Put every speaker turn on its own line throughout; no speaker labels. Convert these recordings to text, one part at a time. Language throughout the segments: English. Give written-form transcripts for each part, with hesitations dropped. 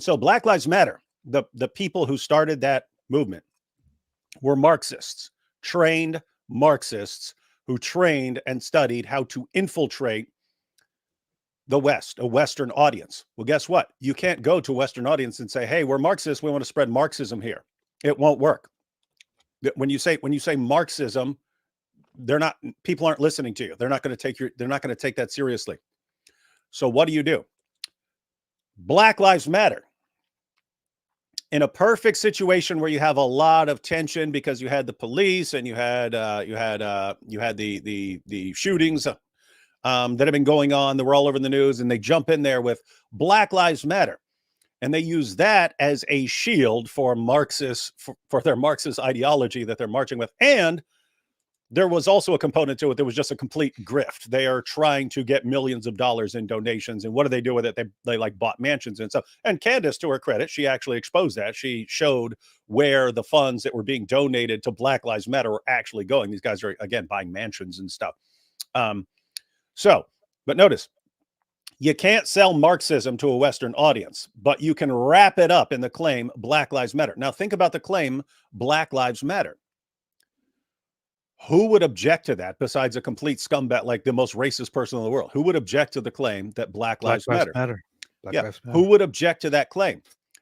So Black Lives Matter, the people who started that movement were Marxists, trained Marxists who trained and studied how to infiltrate the West, a Western audience. Well, guess what? You can't go to a Western audience and say, hey, we're Marxists. We want to spread Marxism here. It won't work. When you say Marxism, people aren't listening to you. They're not going to take that seriously. So what do? Black Lives Matter. In a perfect situation where you have a lot of tension because you had the police and you had the shootings that have been going on, that were all over the news, and they jump in there with Black Lives Matter, and they use that as a shield for Marxists, for their Marxist ideology that they're marching with. And there was also a component to it that was just a complete grift. They are trying to get millions of dollars in donations. And what do they do with it? They like bought mansions and stuff. And Candace, to her credit, she actually exposed that. She showed where the funds that were being donated to Black Lives Matter were actually going. These guys are, again, buying mansions and stuff. But notice, you can't sell Marxism to a Western audience, but you can wrap it up in the claim Black Lives Matter. Now think about the claim Black Lives Matter. Who would object to that besides a complete scumbag, like the most racist person in the world? Who would object to the claim that Black Lives Matter? Black Lives Matter. Who would object to that claim?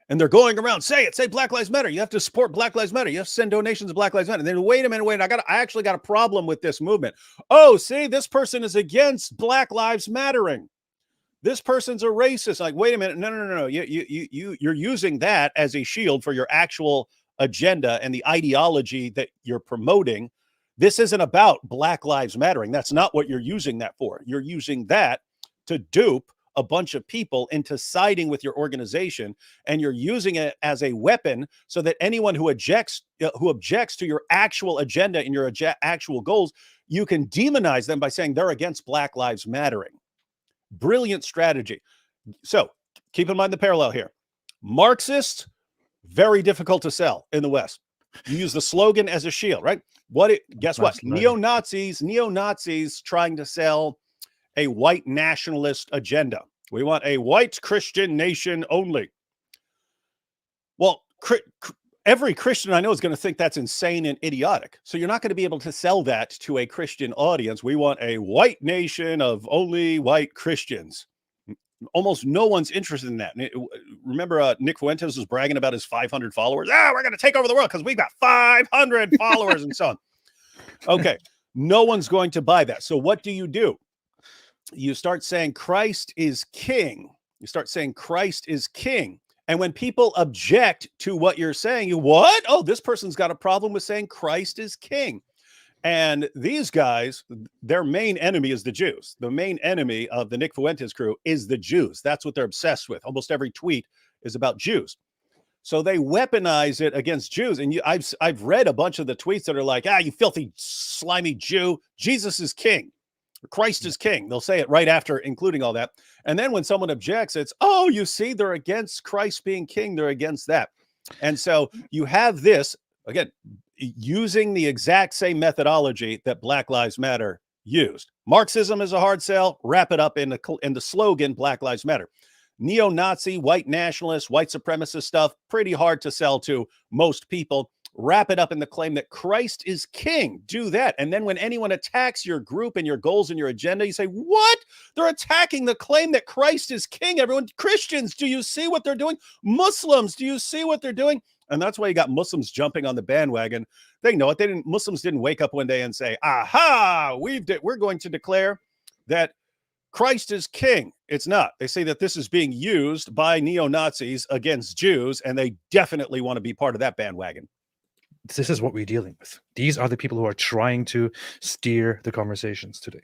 And they're going around, say Black Lives Matter. You have to support Black Lives Matter. You have to send donations to Black Lives Matter. And then wait a minute, I actually got a problem with this movement. Oh, see, this person is against Black Lives Mattering. This person's a racist. Like, wait a minute, no. You're using that as a shield for your actual agenda and the ideology that you're promoting. This isn't about Black Lives Mattering. That's not what you're using that for. You're using that to dupe a bunch of people into siding with your organization, and you're using it as a weapon so that anyone who objects to your actual agenda and your actual goals, you can demonize them by saying they're against Black Lives Mattering. Brilliant strategy. So keep in mind the parallel here. Marxists, very difficult to sell in the West. You use the slogan as a shield, right? Guess what? Neo-Nazis trying to sell a white nationalist agenda. We want a white Christian nation only. Well, every Christian I know is going to think that's insane and idiotic. So you're not going to be able to sell that to a Christian audience. We want a white nation of only white Christians. Almost no one's interested in that. Remember, Nick Fuentes was bragging about his 500 followers. We're going to take over the world because we've got 500 followers and so on. Okay, no one's going to buy that. So what do? You start saying Christ is king. And when people object to what you're saying, what? Oh, this person's got a problem with saying Christ is king. And these guys, their main enemy is the Jews. The main enemy of the Nick Fuentes crew is the Jews. That's what they're obsessed with. Almost every tweet is about Jews. So they weaponize it against Jews. And I've read a bunch of the tweets that are like, you filthy, slimy Jew. Jesus is king. Christ is king. They'll say it right after including all that. And then when someone objects, it's, oh, you see, they're against Christ being king. They're against that. And so you have this, again, using the exact same methodology that Black Lives Matter used. Marxism is a hard sell. Wrap it up in the slogan, Black Lives Matter. Neo-Nazi, white nationalist, white supremacist stuff, pretty hard to sell to most people. Wrap it up in the claim that Christ is king. Do that. And then when anyone attacks your group and your goals and your agenda, you say, what? They're attacking the claim that Christ is king. Everyone, Christians, do you see what they're doing? Muslims, do you see what they're doing? And that's why you got Muslims jumping on the bandwagon. They know it. Muslims didn't wake up one day and say, aha, we're going to declare that Christ is king. It's not. They say that this is being used by neo-Nazis against Jews, and they definitely want to be part of that bandwagon.
This is what we're dealing with. These are the people who are trying to steer the conversations today.